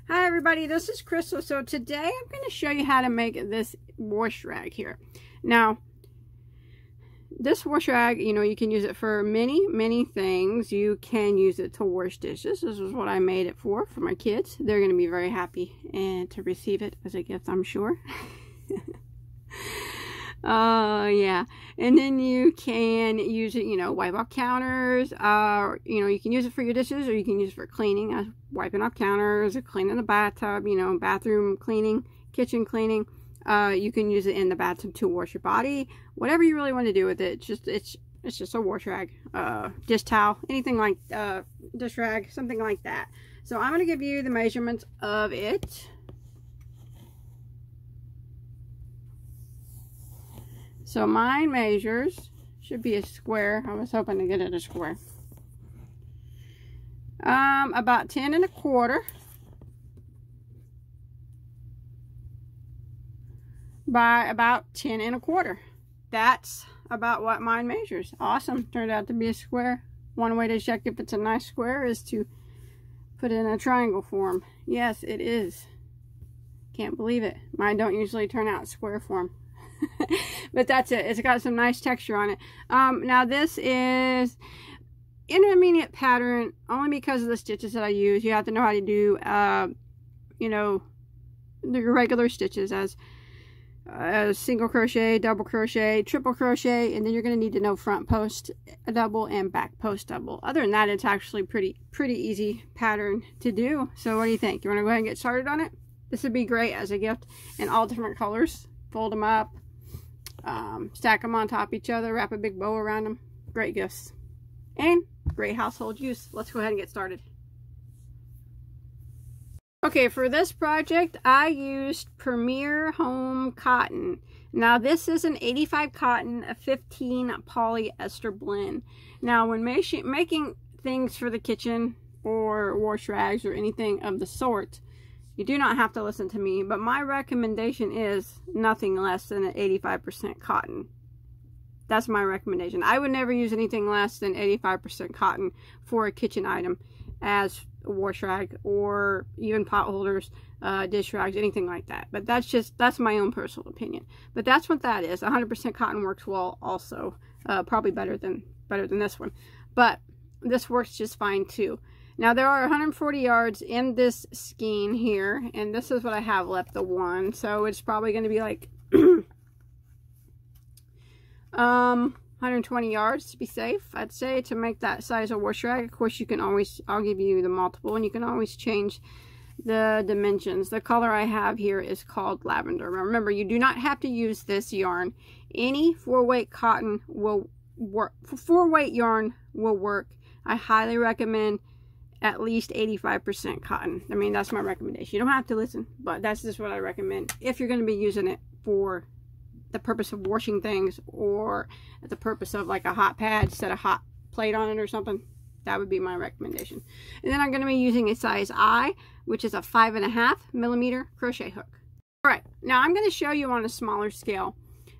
Hi everybody, this is Crystal. So today I'm going to show you how to make this wash rag here. Now, this wash rag, you can use it for many things. You can use it to wash dishes. This is what I made it for my kids. They're going to be very happy and to receive it as a gift, I'm sure. Yeah. And then you can use it, wipe off counters. You can use it for your dishes, or you can use it for cleaning, wiping off counters, or cleaning the bathtub, bathroom cleaning, kitchen cleaning. You can use it in the bathtub to wash your body. Whatever you really want to do with it. It's just a wash rag, dish towel, anything like dish rag, something like that. So I'm going to give you the measurements of it. So mine measures, should be a square. I was hoping to get it a square. About 10 1/4 by about 10 1/4. That's about what mine measures. Awesome. Turned out to be a square. One way to check if it's a nice square is to put it in a triangle form. Yes, it is. Can't believe it. Mine don't usually turn out square form. But that's it. It's got some nice texture on it. Now this is intermediate pattern only because of the stitches that I use. You have to know how to do the regular stitches as single crochet, double crochet, triple crochet, and then you're going to need to know front post double and back post double. Other than that, it's actually pretty easy pattern to do. So what do you think? You want to go ahead and get started on it? This would be great as a gift in all different colors. Fold them up, stack them on top of each other, wrap a big bow around them. Great gifts and great household use. Let's go ahead and get started. Okay, for this project I used Premier Home cotton. Now this is an 85 cotton, a 15 polyester blend. Now when making things for the kitchen or wash rags or anything of the sort, you do not have to listen to me, but my recommendation is nothing less than an 85% cotton. That's my recommendation. I would never use anything less than 85% cotton for a kitchen item as a wash rag or even pot holders, dish rags, anything like that. But that's my own personal opinion. But that's what that is. 100% cotton works well also. Probably better than this one. But this works just fine too. Now there are 140 yards in this skein here, and this is what I have left, the one. So it's probably going to be like 120 yards to be safe, I'd say, to make that size of wash rag. Of course, you can always, I'll give you the multiple, and you can always change the dimensions. The color I have here is called lavender. Remember, you do not have to use this yarn. Any 4-weight cotton will work. 4-weight yarn will work. I highly recommend at least 85% cotton. I mean, that's my recommendation. You don't have to listen, but that's just what I recommend if you're going to be using it for the purpose of washing things, or the purpose of like a hot pad, set a hot plate on it or something. That would be my recommendation. And then I'm going to be using a size I, which is a 5.5 millimeter crochet hook. All right, now I'm going to show you on a smaller scale.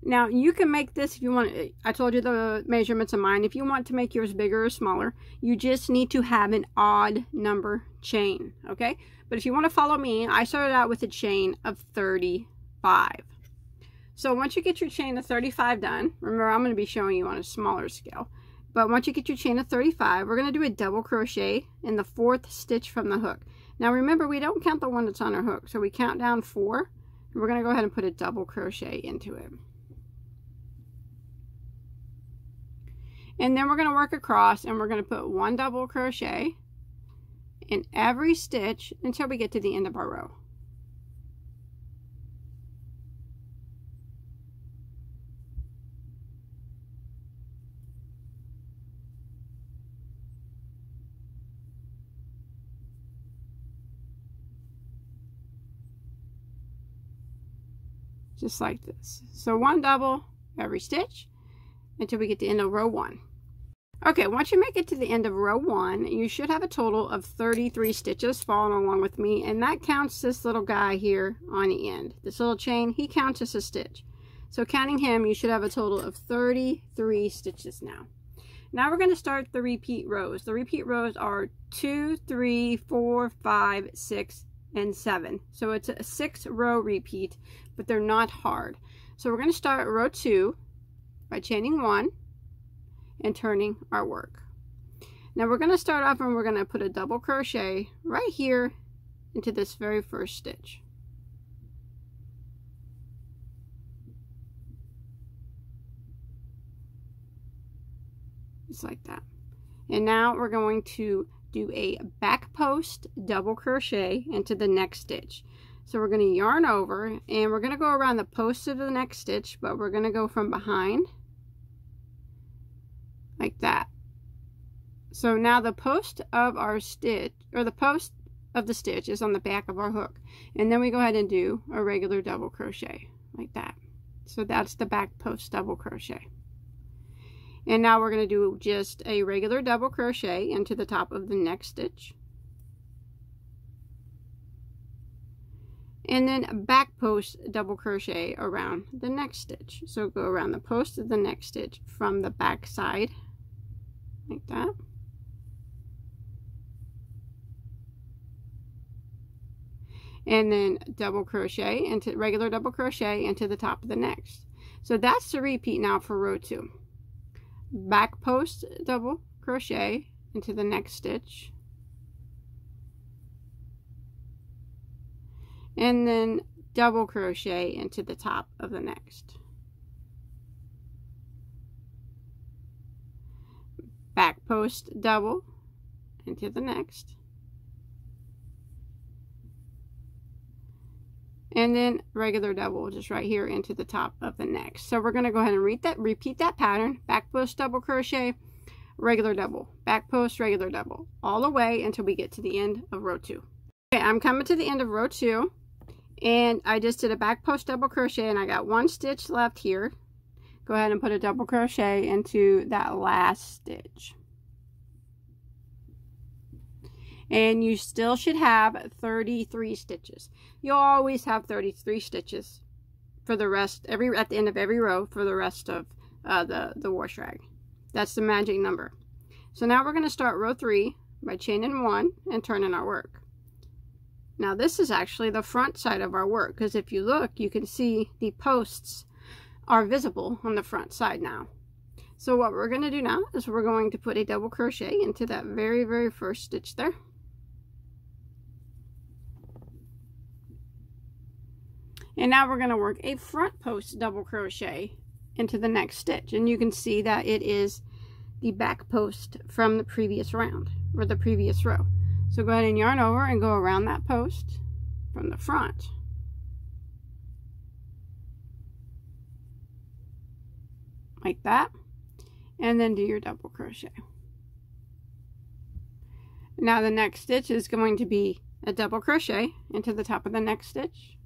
Now you can make this if you want. I told you the measurements of mine. If you want to make yours bigger or smaller, you just need to have an odd number chain, okay? But if you want to follow me, I started out with a chain of 35. So once you get your chain of 35 done, remember I'm going to be showing you on a smaller scale, but once you get your chain of 35, we're going to do a double crochet in the 4th stitch from the hook. Now remember, we don't count the one that's on our hook, so we count down 4, and we're going to go ahead and put a double crochet into it. And then we're going to work across, and we're going to put 1 double crochet in every stitch until we get to the end of our row. Just like this. So 1 double every stitch until we get to the end of row 1. Okay, once you make it to the end of row 1, you should have a total of 33 stitches following along with me, and that counts this little guy here on the end. This little chain, he counts as a stitch. So counting him, you should have a total of 33 stitches now. Now we're going to start the repeat rows. The repeat rows are 2, 3, 4, 5, 6, and 7. So it's a 6-row repeat, but they're not hard. So we're going to start row 2 by chaining 1 and turning our work. Now we're going to start off and we're going to put a double crochet right here into this very first stitch. Just like that. And now we're going to do a back post double crochet into the next stitch. So we're going to yarn over and we're going to go around the post of the next stitch, but we're going to go from behind like that. So now the post of our stitch, or the post of the stitch, is on the back of our hook, and then we go ahead and do a regular double crochet like that. So that's the back post double crochet. And now we're going to do just a regular double crochet into the top of the next stitch. And then back post double crochet around the next stitch. So go around the post of the next stitch from the back side like that. And then double crochet into regular double crochet into the top of the next. So that's the repeat now for row 2. Back post double crochet into the next stitch, and then double crochet into the top of the next. Back post double into the next, and then regular double just right here into the top of the next. So we're going to go ahead and repeat that pattern. Back post double crochet, regular double, back post, regular double, all the way until we get to the end of row 2. Okay, I'm coming to the end of row 2, and I just did a back post double crochet, and I got 1 stitch left here. Go ahead and put a double crochet into that last stitch. And you still should have 33 stitches. You'll always have 33 stitches for the rest, at the end of every row for the rest of the wash rag. That's the magic number. So now we're going to start row 3 by chaining 1 and turning our work. Now this is actually the front side of our work, because if you look, you can see the posts are visible on the front side now. So what we're going to do now is we're going to put a double crochet into that very first stitch there. And now we're going to work a front post double crochet into the next stitch. And you can see that it is the back post from the previous round, or the previous row. So go ahead and yarn over and go around that post from the front. Like that. And then do your double crochet. Now the next stitch is going to be a double crochet into the top of the next stitch.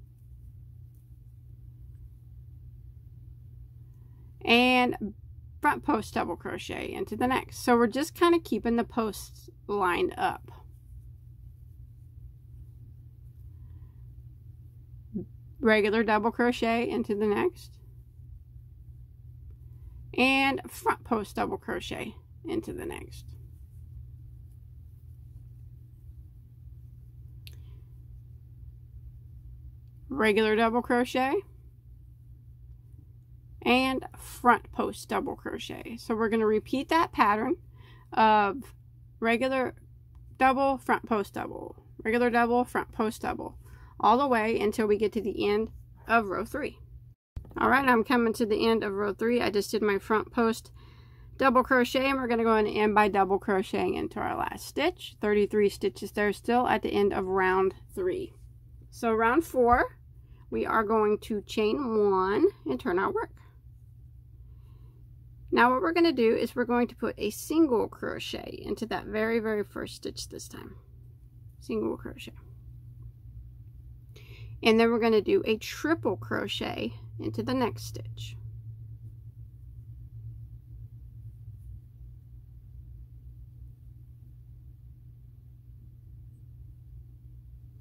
And front post double crochet into the next. So we're just kind of keeping the posts lined up. Regular double crochet into the next, and front post double crochet into the next. Regular double crochet and front post double crochet. So we're going to repeat that pattern of regular double, front post double, regular double, front post double, all the way until we get to the end of row 3. All right, I'm coming to the end of row 3. I just did my front post double crochet, and we're going to go ahead and end by double crocheting into our last stitch. 33 stitches there still at the end of round 3. So round 4, we are going to chain 1 and turn our work. Now what we're going to do is we're going to put a single crochet into that very first stitch this time. Single crochet. And then we're going to do a triple crochet into the next stitch.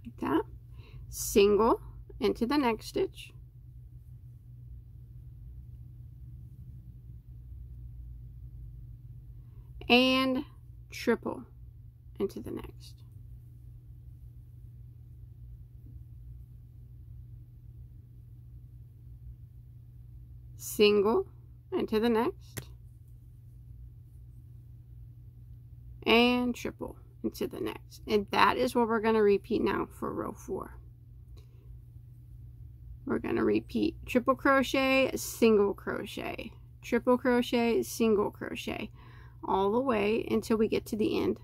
Like that. Single into the next stitch. And triple into the next. single into the next, and triple into the next. And that is what we're going to repeat now for row 4. We're going to repeat triple crochet, single crochet, triple crochet, single crochet, all the way until we get to the end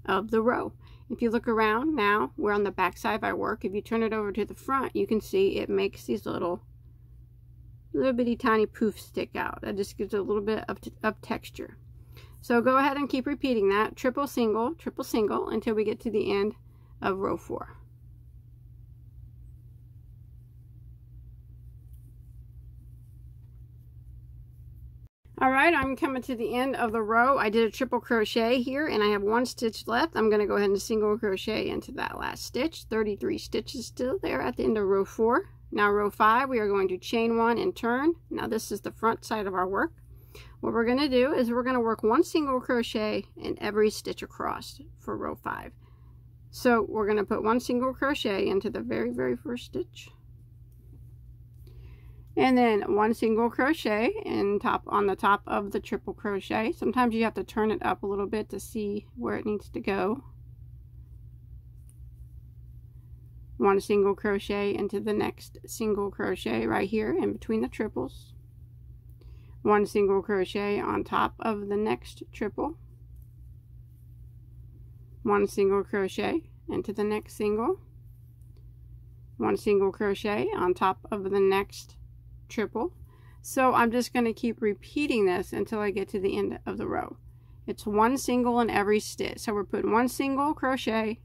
of the row. If you look around now, we're on the back side of our work. If you turn it over to the front, you can see it makes these little bitty tiny poofs stick out. That just gives it a little bit of texture. So go ahead and keep repeating that, triple single, until we get to the end of row 4. Alright, I'm coming to the end of the row. I did a triple crochet here and I have 1 stitch left. I'm going to go ahead and single crochet into that last stitch. 33 stitches still there at the end of row 4. Now row 5, we are going to chain 1 and turn. Now this is the front side of our work. What we're going to do is we're going to work 1 single crochet in every stitch across for row 5. So we're going to put 1 single crochet into the very first stitch. And then 1 single crochet on the top of the triple crochet. Sometimes you have to turn it up a little bit to see where it needs to go. 1 single crochet into the next single crochet right here in between the triples. 1 single crochet on top of the next triple. 1 single crochet into the next single. 1 single crochet on top of the next triple. So I'm just going to keep repeating this until I get to the end of the row. It's 1 single in every stitch. So we're putting 1 single crochet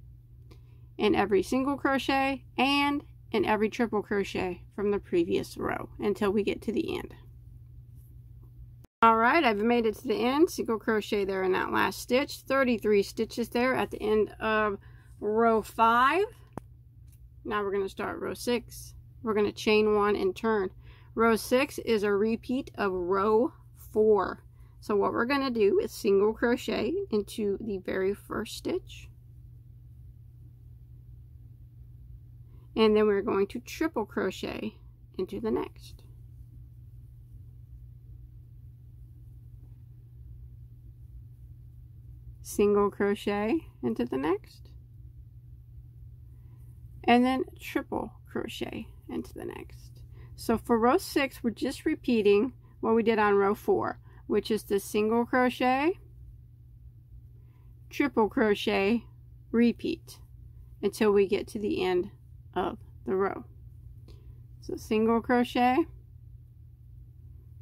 in every single crochet and in every triple crochet from the previous row until we get to the end. Alright, I've made it to the end. Single crochet there in that last stitch. 33 stitches there at the end of row 5. Now we're going to start row 6. We're going to chain 1 and turn. Row 6 is a repeat of row 4. So what we're going to do is single crochet into the very first stitch. And then we're going to triple crochet into the next. Single crochet into the next. And then triple crochet into the next. So for row 6, we're just repeating what we did on row 4, which is the single crochet, triple crochet, repeat until we get to the end of the row. So single crochet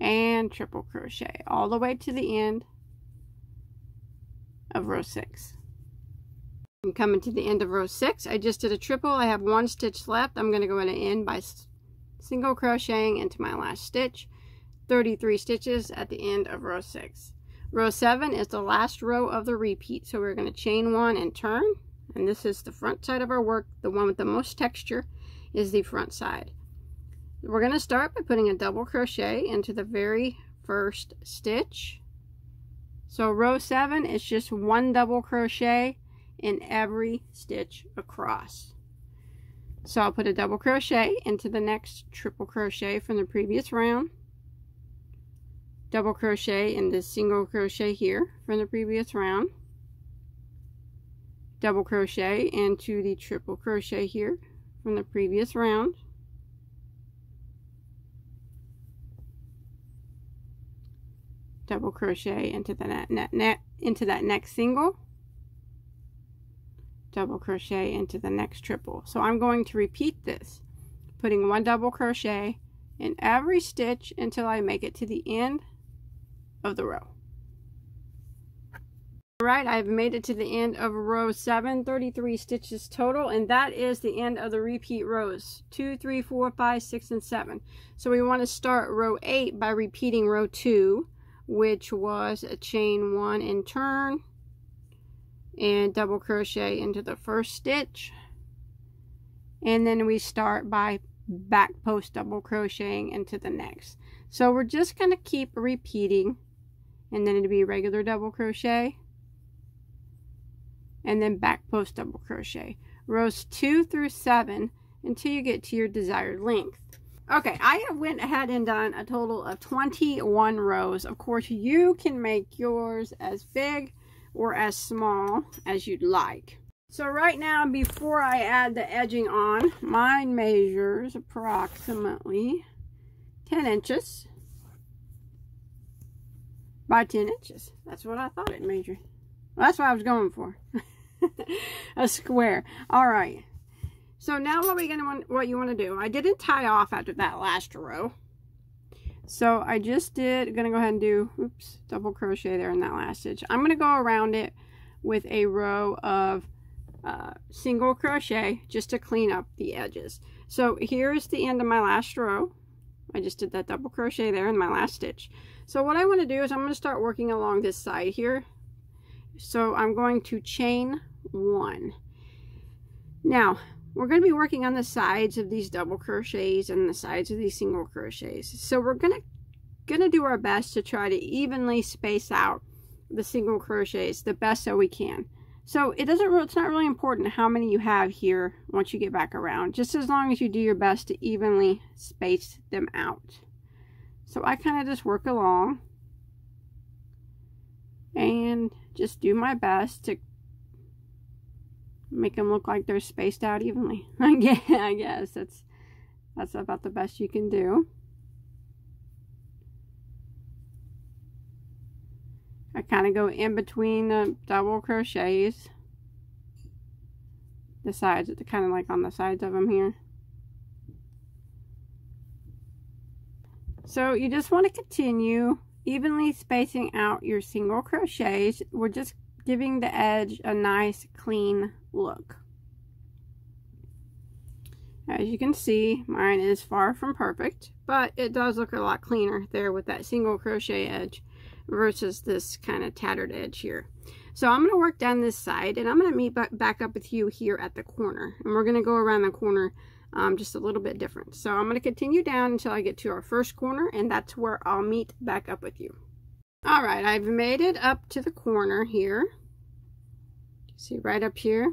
and triple crochet all the way to the end of row 6. I'm coming to the end of row 6. I just did a triple. I have 1 stitch left. I'm going to go ahead and end by single crocheting into my last stitch. 33 stitches at the end of row 6. Row 7 is the last row of the repeat, so we're going to chain 1 and turn, and this is the front side of our work. The one with the most texture is the front side. We're going to start by putting a double crochet into the very first stitch. So row 7 is just 1 double crochet in every stitch across. So I'll put a double crochet into the next triple crochet from the previous round, double crochet in this single crochet here from the previous round, double crochet into the triple crochet here from the previous round, double crochet into that next single, double crochet into the next triple. So I'm going to repeat this, putting 1 double crochet in every stitch until I make it to the end of the row. Alright, I've made it to the end of row 7, 33 stitches total, and that is the end of the repeat rows 2, 3, 4, 5, 6, and 7. So we want to start row 8 by repeating row 2, which was a chain 1 and turn, and double crochet into the first stitch, and then we start by back post double crocheting into the next. So we're just going to keep repeating, and then it'll be regular double crochet and then back post double crochet rows 2 through 7 until you get to your desired length. Okay, I have went ahead and done a total of 21 rows. Of course, you can make yours as big or as small as you'd like. So right now, before I add the edging on, mine measures approximately 10 inches by 10 inches. That's what I thought it measured. Well, that's what I was going for. A square. All right. So now what you want to do, I didn't tie off after that last row. So I just gonna go ahead and do, oops, double crochet there in that last stitch. I'm gonna go around it with a row of single crochet just to clean up the edges. So here's the end of my last row. I just did that double crochet there in my last stitch. So what I want to do is I'm going to start working along this side here. So I'm going to chain 1. Now we're going to be working on the sides of these double crochets and the sides of these single crochets. So we're gonna do our best to try to evenly space out the single crochets the best that we can. So it's not really important how many you have here once you get back around, just as long as you do your best to evenly space them out. So I kind of just work along and just do my best to make them look like they're spaced out evenly. I guess that's about the best you can do. I kind of go in between the double crochets, the sides, kind of like on the sides of them here. So you just want to continue evenly spacing out your single crochets. We're just giving the edge a nice clean look. As you can see, mine is far from perfect, but it does look a lot cleaner there with that single crochet edge versus this kind of tattered edge here. So I'm going to work down this side, and I'm going to meet back up with you here at the corner, and we're going to go around the corner just a little bit different. So I'm going to continue down until I get to our first corner, and that's where I'll meet back up with you. All right, I've made it up to the corner here. See, right up here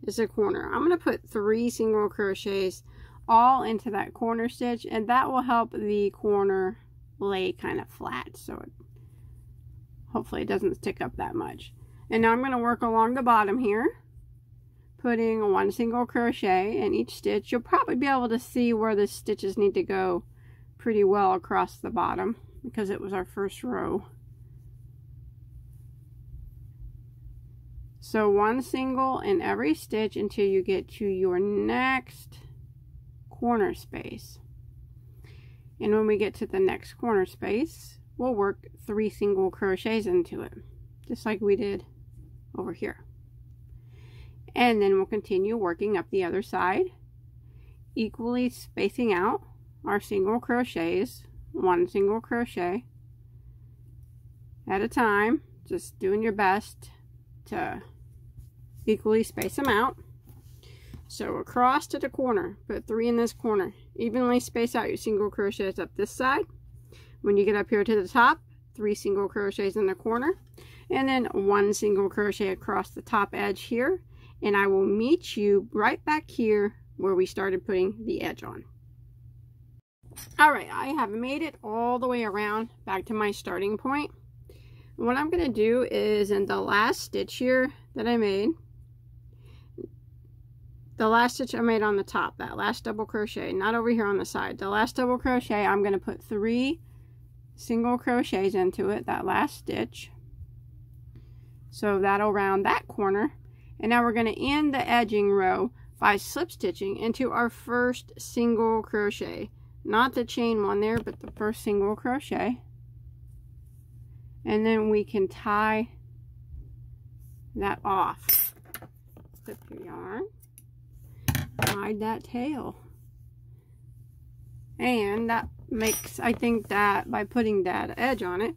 is a corner. I'm going to put 3 single crochets all into that corner stitch, and that will help the corner lay kind of flat, so hopefully it doesn't stick up that much. And now I'm going to work along the bottom here, putting 1 single crochet in each stitch. You'll probably be able to see where the stitches need to go pretty well across the bottom because it was our first row. So 1 single in every stitch until you get to your next corner space. And when we get to the next corner space, we'll work 3 single crochets into it, just like we did over here. And then we'll continue working up the other side, equally spacing out our single crochets, 1 single crochet at a time, just doing your best to equally space them out. So across to the corner, put 3 in this corner, evenly space out your single crochets up this side. When you get up here to the top, 3 single crochets in the corner, and then 1 single crochet across the top edge here, and I will meet you right back here where we started putting the edge on. Alright, I have made it all the way around back to my starting point. What I'm going to do is in the last stitch here that I made, the last stitch I made on the top, that last double crochet, not over here on the side, the last double crochet, I'm going to put 3 single crochets into it, that last stitch. So that'll round that corner. And now we're going to end the edging row by slip stitching into our first single crochet. Not the chain one there, but the first single crochet. And then we can tie that off. Flip your yarn. Hide that tail. And that makes, I think that by putting that edge on it,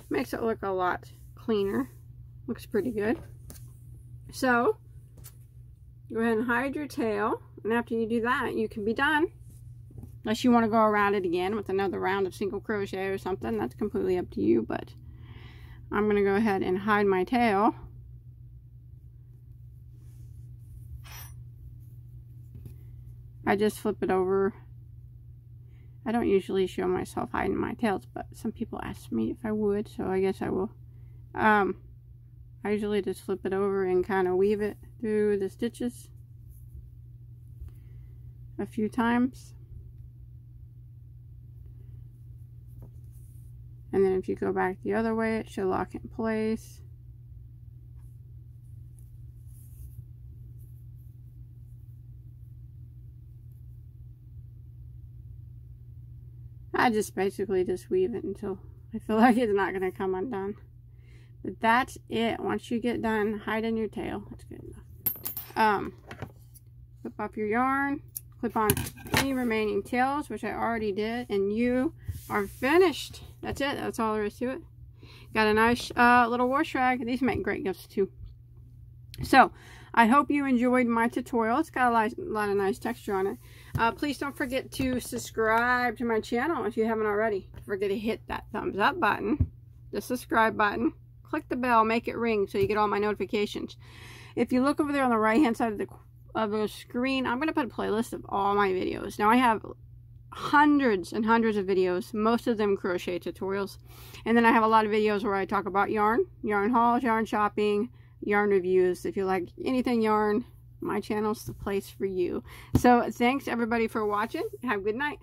makes it look a lot cleaner. Looks pretty good. So, go ahead and hide your tail. And after you do that, you can be done. Unless you want to go around it again with another round of single crochet or something. That's completely up to you. But I'm going to go ahead and hide my tail. I just flip it over I don't usually show myself hiding my tails, but some people ask me if I would, so I guess I will. I usually just flip it over and kind of weave it through the stitches a few times. And then if you go back the other way, it should lock in place. I just basically just weave it until I feel like it's not going to come undone. But that's it. Once you get done hiding your tail, that's good enough. Flip off your yarn, clip on any remaining tails, which I already did, and you are finished. That's it. That's all there is to it. Got a nice little wash rag. These make great gifts too. So I hope you enjoyed my tutorial. It's got a lot of nice texture on it. Please don't forget to subscribe to my channel if you haven't already. Don't forget to hit that thumbs up button, the subscribe button, click the bell, make it ring so you get all my notifications. If you look over there on the right hand side of the screen, I'm going to put a playlist of all my videos. Now I have hundreds and hundreds of videos, most of them crochet tutorials, and then I have a lot of videos where I talk about yarn hauls, yarn shopping, yarn reviews. If you like anything yarn, my channel's the place for you. So thanks everybody for watching. Have a good night.